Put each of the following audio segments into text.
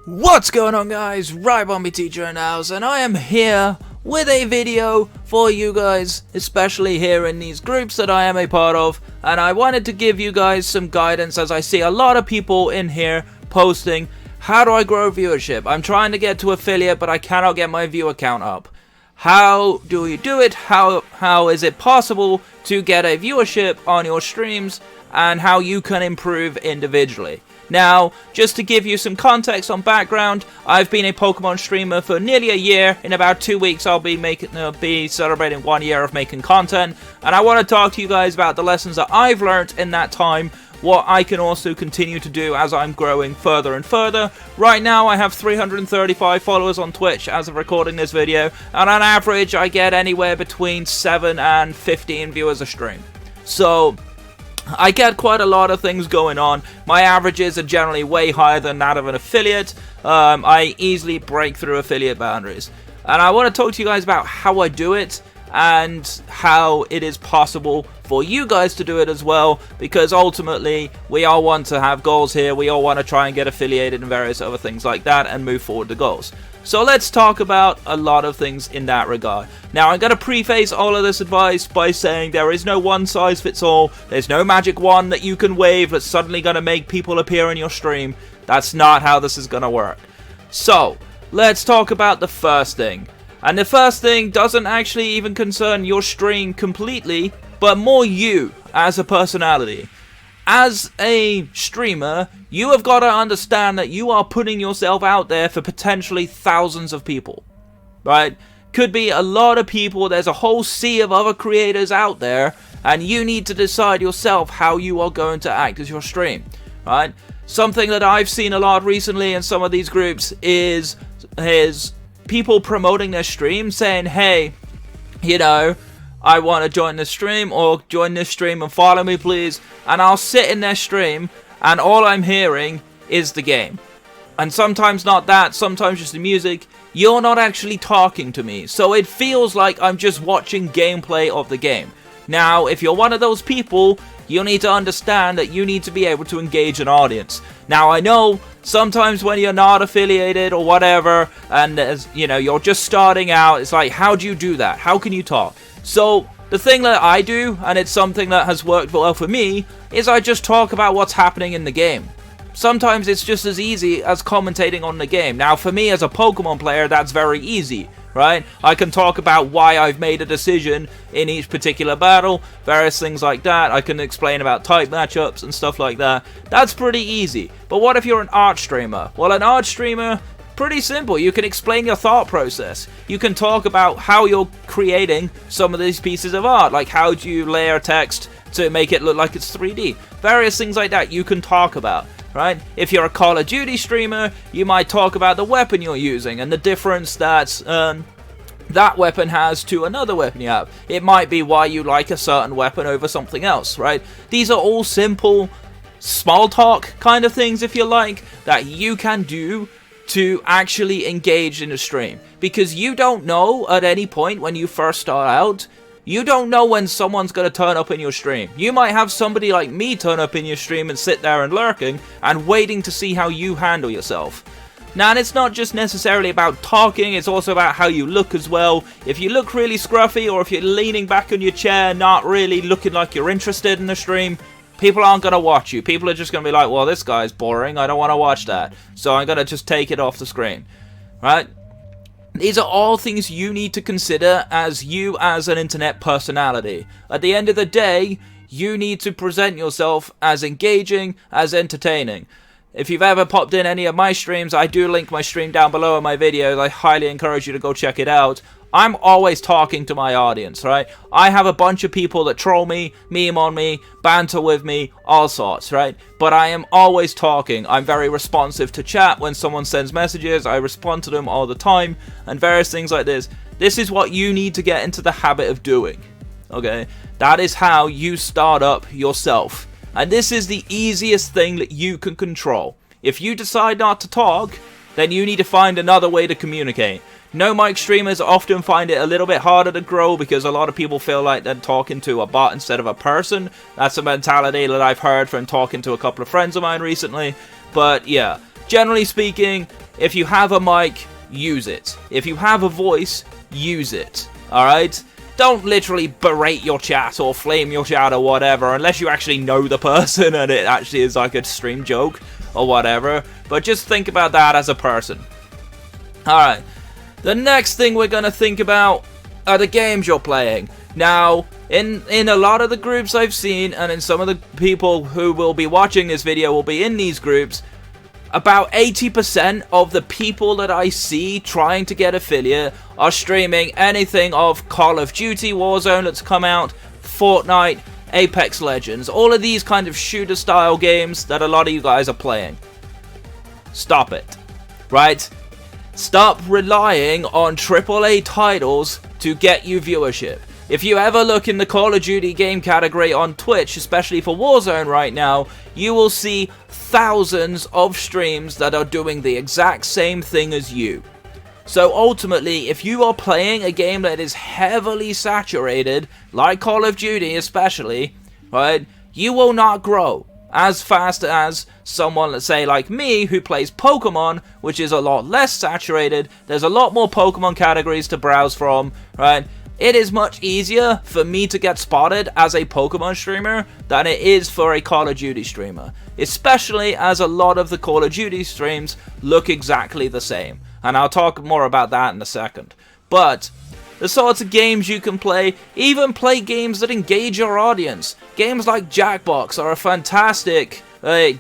What's going on, guys? Rybomby Teacher in the house, and I am here with a video for you guys, especially here in these groups that I am a part of, and I wanted to give you guys some guidance as I see a lot of people in here posting, how do I grow viewership? I'm trying to get to affiliate, but I cannot get my viewer count up. How do you do it? How is it possible to get a viewership on your streams, and how you can improve individually? Now, just to give you some context on background, I've been a Pokemon streamer for nearly a year. In about 2 weeks, I'll be celebrating 1 year of making content, and I want to talk to you guys about the lessons that I've learned in that time, what I can also continue to do as I'm growing further and further. Right now, I have 335 followers on Twitch as of recording this video, and on average, I get anywhere between 7 and 15 viewers a stream. So I get quite a lot of things going on. My averages are generally way higher than that of an affiliate. I easily break through affiliate boundaries. And I want to talk to you guys about how I do it and how it is possible for you guys to do it as well, because ultimately we all want to have goals here. We all want to try and get affiliated and various other things like that and move forward to goals. So let's talk about a lot of things in that regard. Now, I'm going to preface all of this advice by saying there is no one size fits all. There's no magic wand that you can wave that's suddenly going to make people appear in your stream. That's not how this is going to work. So let's talk about the first thing. And the first thing doesn't actually even concern your stream completely, but more you as a personality. As a streamer, you have got to understand that you are putting yourself out there for potentially thousands of people, right? Could be a lot of people. There's a whole sea of other creators out there, and you need to decide yourself how you are going to act as your stream, right? Something that I've seen a lot recently in some of these groups is people promoting their stream, saying, hey, you know, I want to join this stream, or join this stream and follow me please, and I'll sit in their stream and all I'm hearing is the game. And sometimes not that, sometimes just the music. You're not actually talking to me, so it feels like I'm just watching gameplay of the game. Now, if you're one of those people, you need to understand that you need to be able to engage an audience. Now, I know sometimes when you're not affiliated or whatever, and as you know, you're just starting out, it's like, how do you do that? How can you talk? So the thing that I do, and it's something that has worked well for me, is I just talk about what's happening in the game. Sometimes it's just as easy as commentating on the game. Now, for me as a Pokemon player, that's very easy, right? I can talk about why I've made a decision in each particular battle, various things like that. I can explain about type matchups and stuff like that. That's pretty easy. But what if you're an art streamer? Well, an art streamer, pretty simple. You can explain your thought process. You can talk about how you're creating some of these pieces of art, like how do you layer text to make it look like it's 3D. Various things like that you can talk about, right? If you're a Call of Duty streamer, you might talk about the weapon you're using and the difference that that weapon has to another weapon you have. It might be why you like a certain weapon over something else, right? These are all simple, small talk kind of things, if you like, that you can do to actually engage in a stream, because you don't know at any point when you first start out, you don't know when someone's going to turn up in your stream. You might have somebody like me turn up in your stream and sit there and lurking and waiting to see how you handle yourself. Now, and it's not just necessarily about talking, it's also about how you look as well. If you look really scruffy, or if you're leaning back on your chair, not really looking like you're interested in the stream, people aren't going to watch you. People are just going to be like, well, this guy's boring, I don't want to watch that, so I'm going to just take it off the screen, right? These are all things you need to consider as you as an internet personality. At the end of the day, you need to present yourself as engaging, as entertaining. If you've ever popped in any of my streams, I do link my stream down below in my videos. I highly encourage you to go check it out. I'm always talking to my audience, right? I have a bunch of people that troll me, meme on me, banter with me, all sorts, right? But I am always talking. I'm very responsive to chat. When someone sends messages, I respond to them all the time, and various things like this. This is what you need to get into the habit of doing, okay? That is how you start up yourself. And this is the easiest thing that you can control. If you decide not to talk, then you need to find another way to communicate. No mic streamers often find it a little bit harder to grow because a lot of people feel like they're talking to a bot instead of a person. That's a mentality that I've heard from talking to a couple of friends of mine recently. But yeah, generally speaking, if you have a mic, use it. If you have a voice, use it. Alright? Don't literally berate your chat or flame your chat or whatever, unless you actually know the person and it actually is like a stream joke or whatever. But just think about that as a person. Alright. The next thing we're going to think about are the games you're playing. Now, in a lot of the groups I've seen, and in some of the people who will be watching this video will be in these groups, about 80% of the people that I see trying to get affiliate are streaming anything of Call of Duty Warzone that's come out, Fortnite, Apex Legends, all of these kind of shooter style games that a lot of you guys are playing. Stop it. Right? Stop relying on AAA titles to get you viewership. If you ever look in the Call of Duty game category on Twitch, especially for Warzone right now, you will see thousands of streams that are doing the exact same thing as you. So ultimately, if you are playing a game that is heavily saturated, like Call of Duty especially, right, you will not grow as fast as someone, let's say, like me, who plays Pokemon, which is a lot less saturated. There's a lot more Pokemon categories to browse from, right? It is much easier for me to get spotted as a Pokemon streamer than it is for a Call of Duty streamer. Especially as a lot of the Call of Duty streams look exactly the same. And I'll talk more about that in a second. But the sorts of games you can play, even play games that engage your audience. Games like Jackbox are a fantastic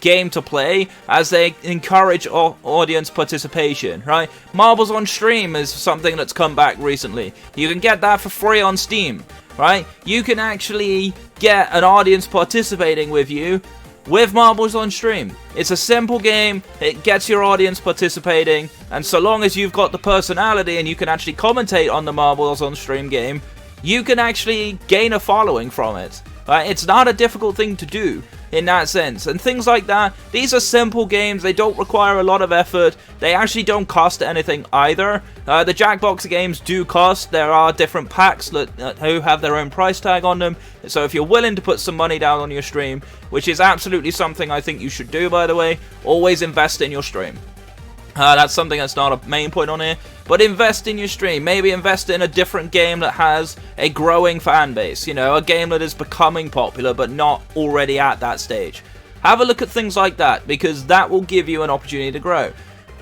game to play as they encourage audience participation, right? Marbles on Stream is something that's come back recently. You can get that for free on Steam, right? You can actually get an audience participating with you with Marbles on Stream. It's a simple game, it gets your audience participating, and so long as you've got the personality and you can actually commentate on the Marbles on Stream game, you can actually gain a following from it. Right? It's not a difficult thing to do in that sense. And things like that, these are simple games, they don't require a lot of effort, they actually don't cost anything either. The Jackbox games do cost, there are different packs that who have their own price tag on them, so if you're willing to put some money down on your stream, which is absolutely something I think you should do, by the way, always invest in your stream. That's something that's not a main point on here, but invest in your stream. Maybe invest in a different game that has a growing fan base, you know, a game that is becoming popular but not already at that stage. Have a look at things like that, because that will give you an opportunity to grow.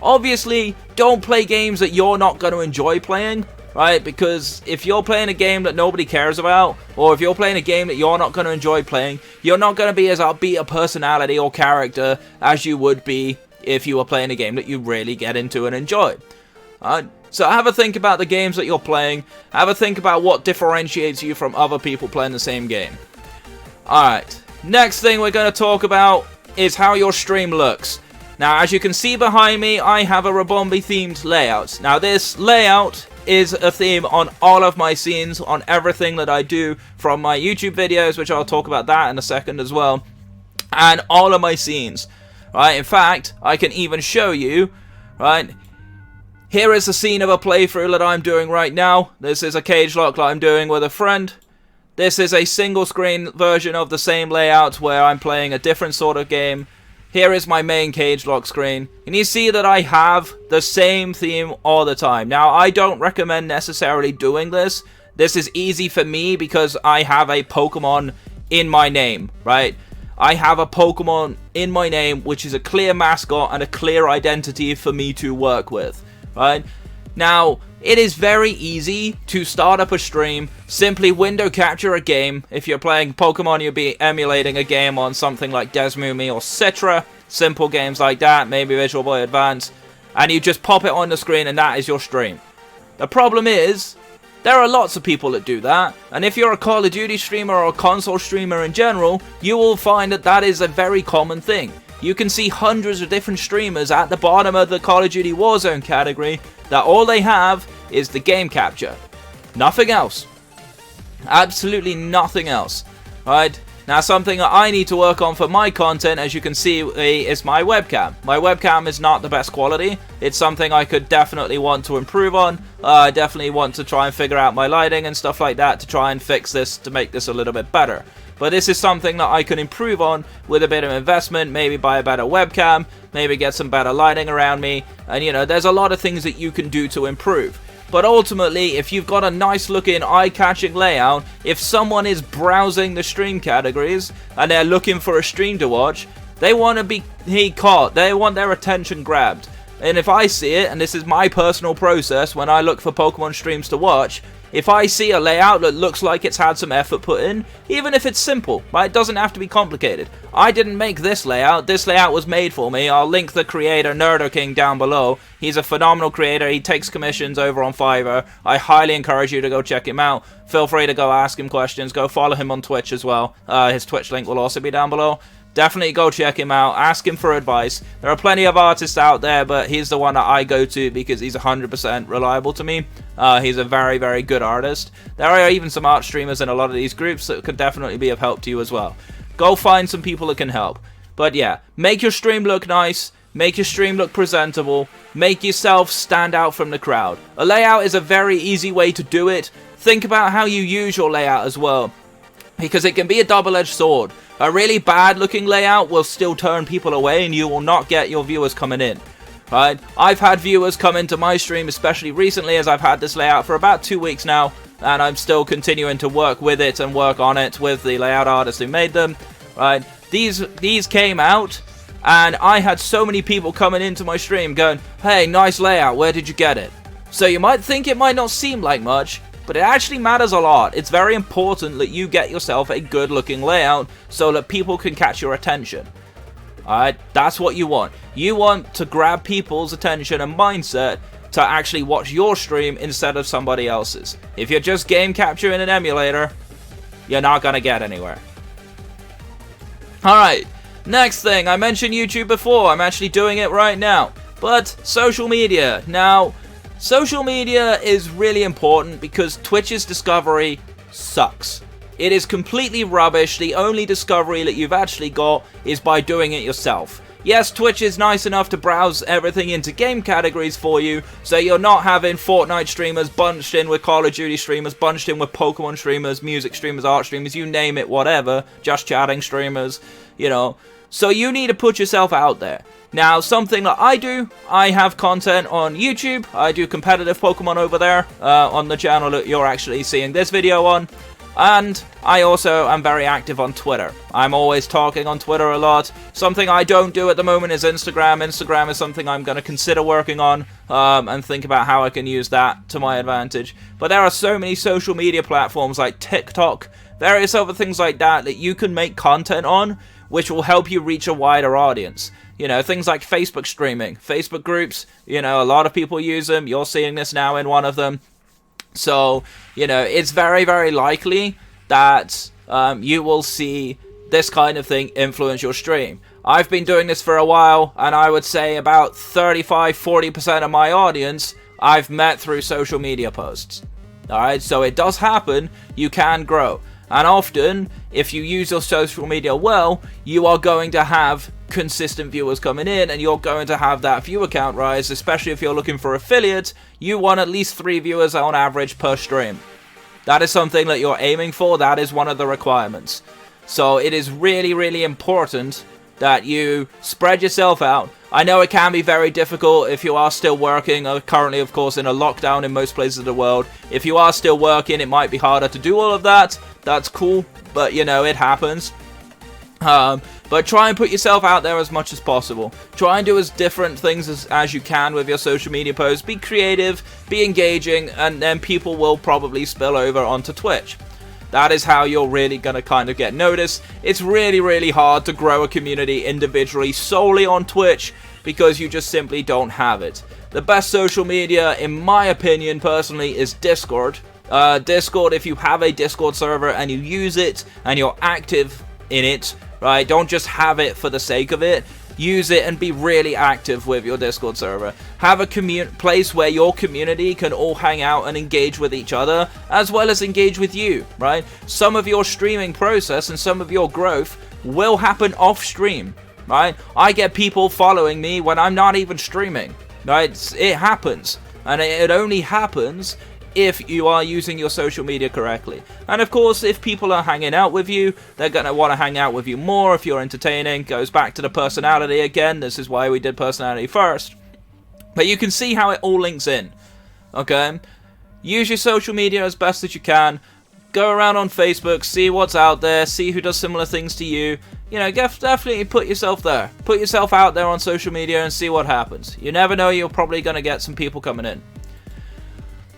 Obviously, don't play games that you're not going to enjoy playing, right? Because if you're playing a game that nobody cares about, or if you're playing a game that you're not going to enjoy playing, you're not going to be as upbeat a personality or character as you would be if you were playing a game that you really get into and enjoy. So have a think about the games that you're playing. Have a think about what differentiates you from other people playing the same game. Alright, next thing we're going to talk about is how your stream looks. Now, as you can see behind me, I have a Rabombi themed layout. Now, this layout is a theme on all of my scenes, on everything that I do from my YouTube videos, which I'll talk about that in a second as well, and all of my scenes. Right, in fact, I can even show you, right, here is a scene of a playthrough that I'm doing right now. This is a cage lock that I'm doing with a friend. This is a single screen version of the same layout where I'm playing a different sort of game. Here is my main cage lock screen. And you see that I have the same theme all the time. Now, I don't recommend necessarily doing this. This is easy for me because I have a Pokemon in my name, right? I have a Pokemon in my name, which is a clear mascot and a clear identity for me to work with, right? Now, it is very easy to start up a stream, simply window capture a game. If you're playing Pokemon, you'll be emulating a game on something like Desmumi or Citra, simple games like that, maybe Visual Boy Advance, and you just pop it on the screen and that is your stream. The problem is, there are lots of people that do that, and if you're a Call of Duty streamer or a console streamer in general, you will find that that is a very common thing. You can see hundreds of different streamers at the bottom of the Call of Duty Warzone category that all they have is the game capture. Nothing else. Absolutely nothing else. Right? Now, something that I need to work on for my content, as you can see, is my webcam. My webcam is not the best quality. It's something I could definitely want to improve on. I definitely want to try and figure out my lighting and stuff like that to try and fix this, to make this a little bit better. But this is something that I can improve on with a bit of investment, maybe buy a better webcam, maybe get some better lighting around me, and you know, there's a lot of things that you can do to improve. But ultimately, if you've got a nice looking, eye-catching layout, if someone is browsing the stream categories and they're looking for a stream to watch, they want to be caught, they want their attention grabbed. And if I see it, and this is my personal process when I look for Pokemon streams to watch, if I see a layout that looks like it's had some effort put in, even if it's simple, right, it doesn't have to be complicated. I didn't make this layout was made for me. I'll link the creator Nerdoking down below. He's a phenomenal creator, he takes commissions over on Fiverr. I highly encourage you to go check him out. Feel free to go ask him questions, go follow him on Twitch as well. His Twitch link will also be down below. Definitely go check him out, ask him for advice. There are plenty of artists out there, but he's the one that I go to because he's 100% reliable to me. He's a very, very good artist. There are even some art streamers in a lot of these groups that could definitely be of help to you as well. Go find some people that can help. But yeah, make your stream look nice, make your stream look presentable, make yourself stand out from the crowd. A layout is a very easy way to do it. Think about how you use your layout as well, because it can be a double-edged sword. A really bad looking layout will still turn people away and you will not get your viewers coming in. Right? I've had viewers come into my stream, especially recently, as I've had this layout for about 2 weeks now, and I'm still continuing to work with it and work on it with the layout artists who made them. Right? These came out, and I had so many people coming into my stream going, "Hey, nice layout, where did you get it?" So you might think it might not seem like much, but it actually matters a lot. It's very important that you get yourself a good looking layout so that people can catch your attention. Alright, that's what you want. You want to grab people's attention and mindset to actually watch your stream instead of somebody else's. If you're just game capturing an emulator, you're not going to get anywhere. Alright, next thing. I mentioned YouTube before. I'm actually doing it right now. But social media. Now, social media is really important because Twitch's discovery sucks. It is completely rubbish. The only discovery that you've actually got is by doing it yourself. Yes, Twitch is nice enough to browse everything into game categories for you, so you're not having Fortnite streamers bunched in with Call of Duty streamers, bunched in with Pokemon streamers, music streamers, art streamers, you name it, whatever, just chatting streamers, you know. So you need to put yourself out there. Now, something that I do, I have content on YouTube. I do competitive Pokemon over there on the channel that you're actually seeing this video on. And I also am very active on Twitter. I'm always talking on Twitter a lot. Something I don't do at the moment is Instagram. Instagram is something I'm going to consider working on and think about how I can use that to my advantage. But there are so many social media platforms like TikTok, various other things like that that you can make content on, which will help you reach a wider audience. You know, things like Facebook streaming, Facebook groups, you know, a lot of people use them. You're seeing this now in one of them. So, you know, it's very, very likely that you will see this kind of thing influence your stream. I've been doing this for a while, and I would say about 35-40% of my audience I've met through social media posts. Alright, so it does happen. You can grow. And often, if you use your social media well, you are going to have consistent viewers coming in, and you're going to have that viewer count rise, especially if you're looking for affiliates. You want at least 3 viewers on average per stream. That is something that you're aiming for. That is one of the requirements. So it is really, really important that you spread yourself out. I know it can be very difficult if you are still working, currently of course in a lockdown in most places of the world. If you are still working, it might be harder to do all of that. That's cool, but you know, it happens. But try and put yourself out there as much as possible. Try and do as different things as you can with your social media posts. Be creative, be engaging, and then people will probably spill over onto Twitch. That is how you're really going to kind of get noticed. It's really, really hard to grow a community individually solely on Twitch because you just simply don't have it. The best social media, in my opinion, personally, is Discord. Discord, if you have a Discord server and you use it and you're active in it, right? Don't just have it for the sake of it. Use it and be really active with your Discord server. Have a place where your community can all hang out and engage with each other, as well as engage with you, right? Some of your streaming process and some of your growth will happen off stream, right? I get people following me when I'm not even streaming, right? It happens, and it only happens if you are using your social media correctly. And of course, if people are hanging out with you, they're going to want to hang out with you more if you're entertaining. Goes back to the personality again. This is why we did personality first. But you can see how it all links in. Okay? Use your social media as best as you can. Go around on Facebook, see what's out there, see who does similar things to you. You know, definitely put yourself there. Put yourself out there on social media and see what happens. You never know, you're probably going to get some people coming in.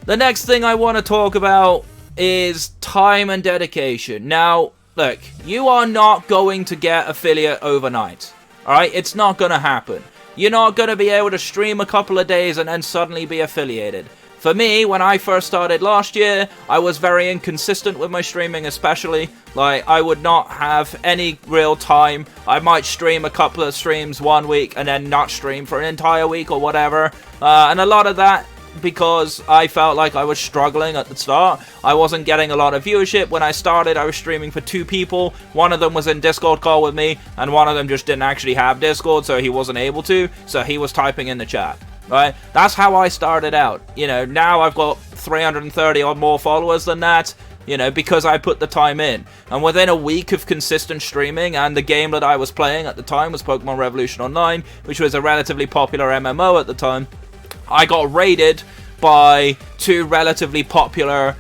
The next thing I want to talk about is time and dedication. Now, look, you are not going to get affiliate overnight. Alright? It's not going to happen. You're not going to be able to stream a couple of days and then suddenly be affiliated. For me, when I first started last year, I was very inconsistent with my streaming, especially. Like, I would not have any real time. I might stream a couple of streams one week and then not stream for an entire week or whatever. And a lot of that because I felt like I was struggling at the start. I wasn't getting a lot of viewership. When I started, I was streaming for 2 people. One of them was in Discord call with me, and one of them just didn't actually have Discord, so he wasn't able to, so he was typing in the chat. Right? That's how I started out. You know, now I've got 330 odd more followers than that, you know, because I put the time in. And within a week of consistent streaming, and the game that I was playing at the time was Pokemon Revolution Online, which was a relatively popular MMO at the time, I got raided by 2 relatively popular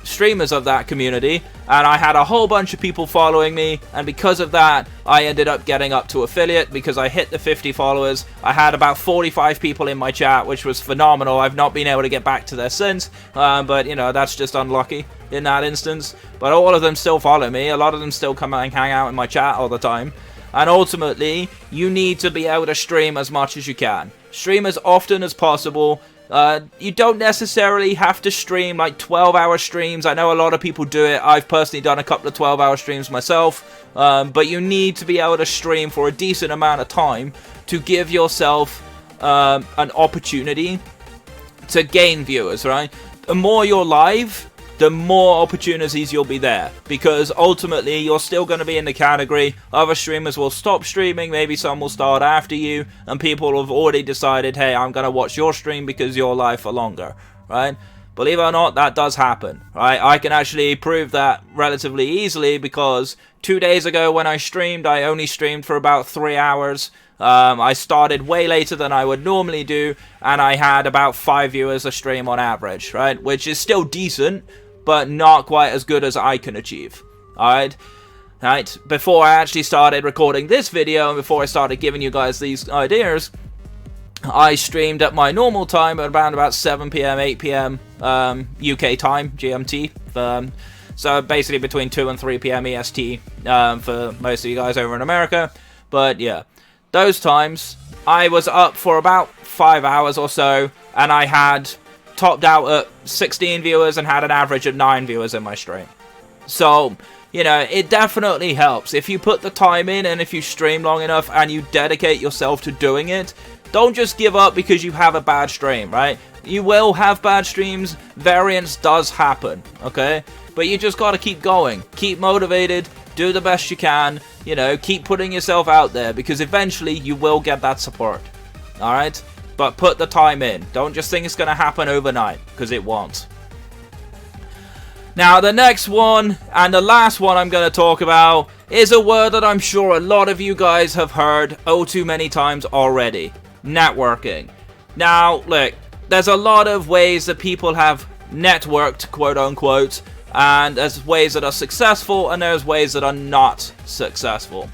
streamers of that community, and I had a whole bunch of people following me, and because of that, I ended up getting up to affiliate because I hit the 50 followers. I had about 45 people in my chat, which was phenomenal. I've not been able to get back to there since, but, you know, that's just unlucky in that instance. But all of them still follow me. A lot of them still come and hang out in my chat all the time. And ultimately, you need to be able to stream as much as you can. Stream as often as possible. You don't necessarily have to stream like 12-hour streams. I know a lot of people do it. I've personally done a couple of 12-hour streams myself. But you need to be able to stream for a decent amount of time to give yourself an opportunity to gain viewers, right? The more you're live, the more opportunities you'll be there, because ultimately you're still going to be in the category. Other streamers will stop streaming, maybe some will start after you, and people have already decided, hey, I'm going to watch your stream because you're live for longer, right? Believe it or not, that does happen, right? I can actually prove that relatively easily because 2 days ago when I streamed, I only streamed for about 3 hours. I started way later than I would normally do, and I had about 5 viewers a stream on average, right? Which is still decent, but not quite as good as I can achieve. Alright? Right? Before I actually started recording this video, and before I started giving you guys these ideas, I streamed at my normal time at around about 7 PM, 8 PM UK time, GMT. So basically between 2 and 3 PM EST for most of you guys over in America. But yeah, those times, I was up for about 5 hours or so, and I had topped out at 16 viewers and had an average of 9 viewers in my stream. So, you know, it definitely helps. If you put the time in and if you stream long enough and you dedicate yourself to doing it, don't just give up because you have a bad stream, right? You will have bad streams. Variance does happen, okay? But you just gotta keep going. Keep motivated. Do the best you can. You know, keep putting yourself out there because eventually you will get that support. Alright? But put the time in. Don't just think it's going to happen overnight, because it won't. Now, the next one, and the last one I'm going to talk about, is a word that I'm sure a lot of you guys have heard oh too many times already. Networking. Now, look, there's a lot of ways that people have networked, quote unquote, and there's ways that are successful, and there's ways that are not successful.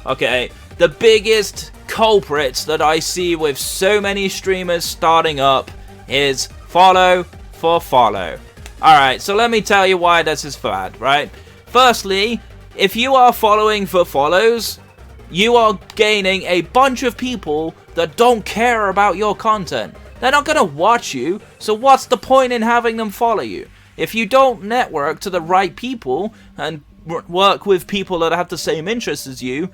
Okay, the biggest culprits that I see with so many streamers starting up is follow for follow. Alright, so let me tell you why this is bad, right? Firstly, if you are following for follows, you are gaining a bunch of people that don't care about your content. They're not going to watch you, so what's the point in having them follow you? If you don't network to the right people and work with people that have the same interests as you,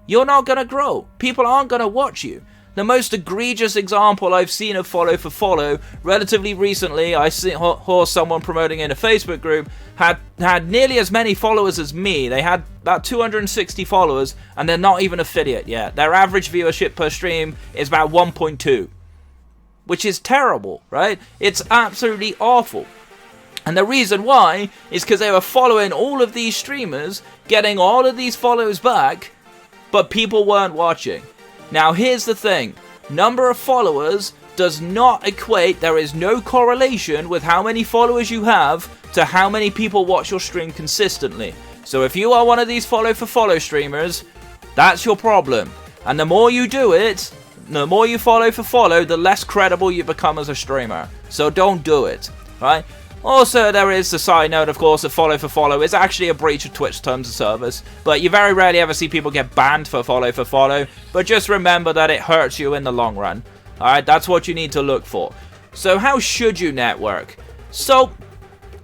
you're not going to grow. People aren't going to watch you. The most egregious example I've seen of follow for follow, relatively recently, I saw someone promoting in a Facebook group, had nearly as many followers as me. They had about 260 followers, and they're not even affiliate yet. Their average viewership per stream is about 1.2. which is terrible, right? It's absolutely awful. And the reason why is because they were following all of these streamers, getting all of these follows back, but people weren't watching. Now here's the thing, number of followers does not equate, there is no correlation with how many followers you have to how many people watch your stream consistently. So if you are one of these follow for follow streamers, that's your problem. And the more you do it, the more you follow for follow, the less credible you become as a streamer. So don't do it, right? Also, there is the side note, of course, that follow for follow is actually a breach of Twitch terms of service. But you very rarely ever see people get banned for follow. But just remember that it hurts you in the long run. Alright, that's what you need to look for. So how should you network? So,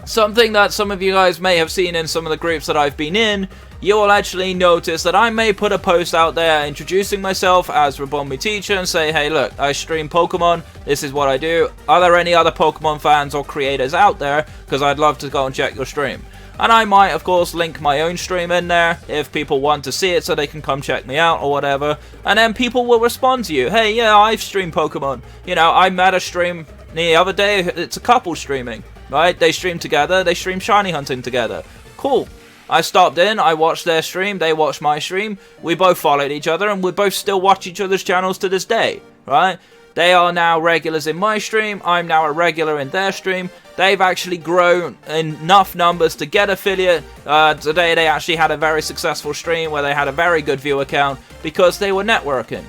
something that some of you guys may have seen in some of the groups that I've been in, you will actually notice that I may put a post out there introducing myself as Rabombi Teacher and say, hey look, I stream Pokemon, this is what I do. Are there any other Pokemon fans or creators out there? Because I'd love to go and check your stream. And I might, of course, link my own stream in there if people want to see it so they can come check me out or whatever. And then people will respond to you. Hey, yeah, I've streamed Pokemon. You know, I met a stream the other day. It's a couple streaming, right? They stream together. They stream shiny hunting together. Cool. I stopped in. I watched their stream. They watched my stream. We both followed each other. And we both still watch each other's channels to this day, right? They are now regulars in my stream. I'm now a regular in their stream. They've actually grown enough numbers to get affiliate. Today they actually had a very successful stream where they had a very good viewer count because they were networking.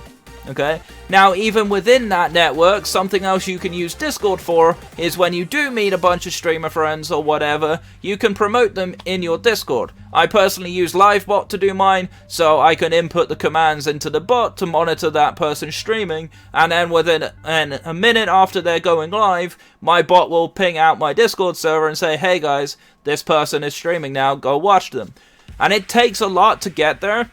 Okay? Now, even within that network, something else you can use Discord for is when you do meet a bunch of streamer friends or whatever, you can promote them in your Discord. I personally use Livebot to do mine, so I can input the commands into the bot to monitor that person streaming, and then within a minute after they're going live, my bot will ping out my Discord server and say, hey guys, this person is streaming now, go watch them. And it takes a lot to get there,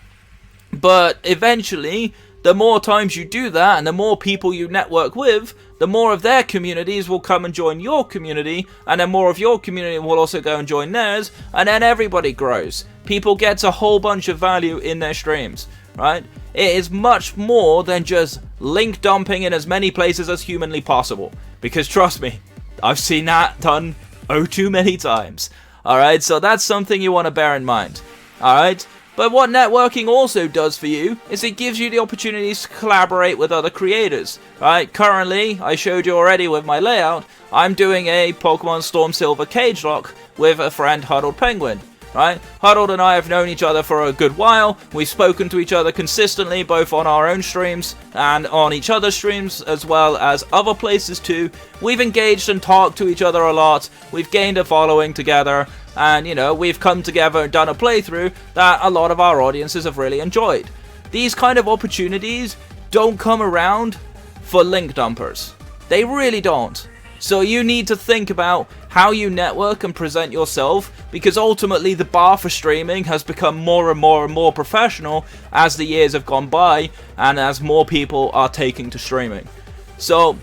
but eventually, the more times you do that and the more people you network with, the more of their communities will come and join your community, and then more of your community will also go and join theirs, and then everybody grows. People get a whole bunch of value in their streams, right? It is much more than just link dumping in as many places as humanly possible, because trust me, I've seen that done oh too many times. Alright, so that's something you want to bear in mind. Alright? But what networking also does for you is it gives you the opportunities to collaborate with other creators, right? Currently, I showed you already with my layout, I'm doing a Pokemon Storm Silver cage lock with a friend Huddled Penguin, right? Huddled and I have known each other for a good while. We've spoken to each other consistently, both on our own streams and on each other's streams, as well as other places too. We've engaged and talked to each other a lot. We've gained a following together. And, you know, we've come together and done a playthrough that a lot of our audiences have really enjoyed. These kind of opportunities don't come around for link dumpers. They really don't. So you need to think about how you network and present yourself, because ultimately the bar for streaming has become more and more professional as the years have gone by and as more people are taking to streaming. So,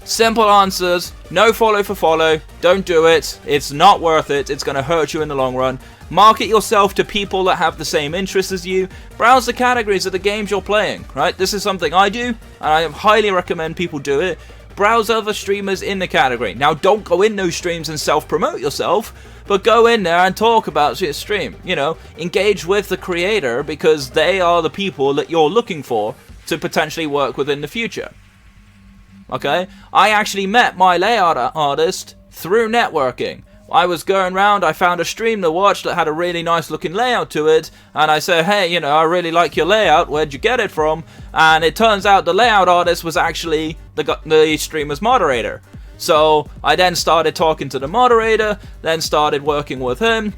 simple answers, no follow for follow, don't do it, it's not worth it, it's going to hurt you in the long run. Market yourself to people that have the same interests as you, browse the categories of the games you're playing, right? This is something I do, and I highly recommend people do it. Browse other streamers in the category. Now don't go in those streams and self-promote yourself, but go in there and talk about your stream, you know, engage with the creator because they are the people that you're looking for to potentially work with in the future. Okay, I actually met my layout artist through networking. I was going around, I found a stream to watch that had a really nice looking layout to it, and I said, hey, you know, I really like your layout, where'd you get it from? And it turns out the layout artist was actually the streamer's moderator. So I then started talking to the moderator, then started working with him,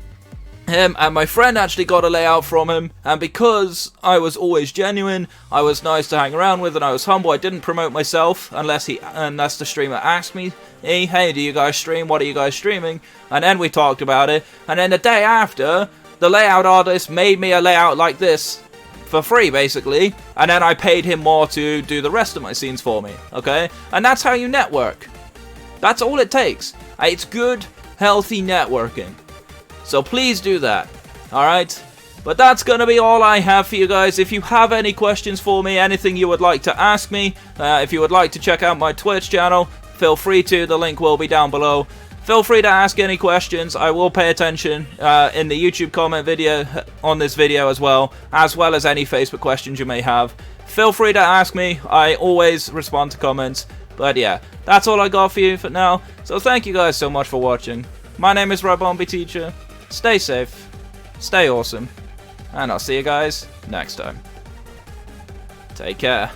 and my friend actually got a layout from him, and because I was always genuine, I was nice to hang around with, and I was humble, I didn't promote myself unless the streamer asked me, hey, do you guys stream, what are you guys streaming? And then we talked about it, and then the day after, the layout artist made me a layout like this, for free basically, and then I paid him more to do the rest of my scenes for me, okay? And that's how you network. That's all it takes. It's good, healthy networking. So please do that, alright? But that's going to be all I have for you guys. If you have any questions for me, anything you would like to ask me, if you would like to check out my Twitch channel, feel free to. The link will be down below. Feel free to ask any questions. I will pay attention in the YouTube comment video on this video as well as any Facebook questions you may have. Feel free to ask me. I always respond to comments. But yeah, that's all I got for you for now. So thank you guys so much for watching. My name is RobBombieTeacher. Stay safe, stay awesome, and I'll see you guys next time. Take care.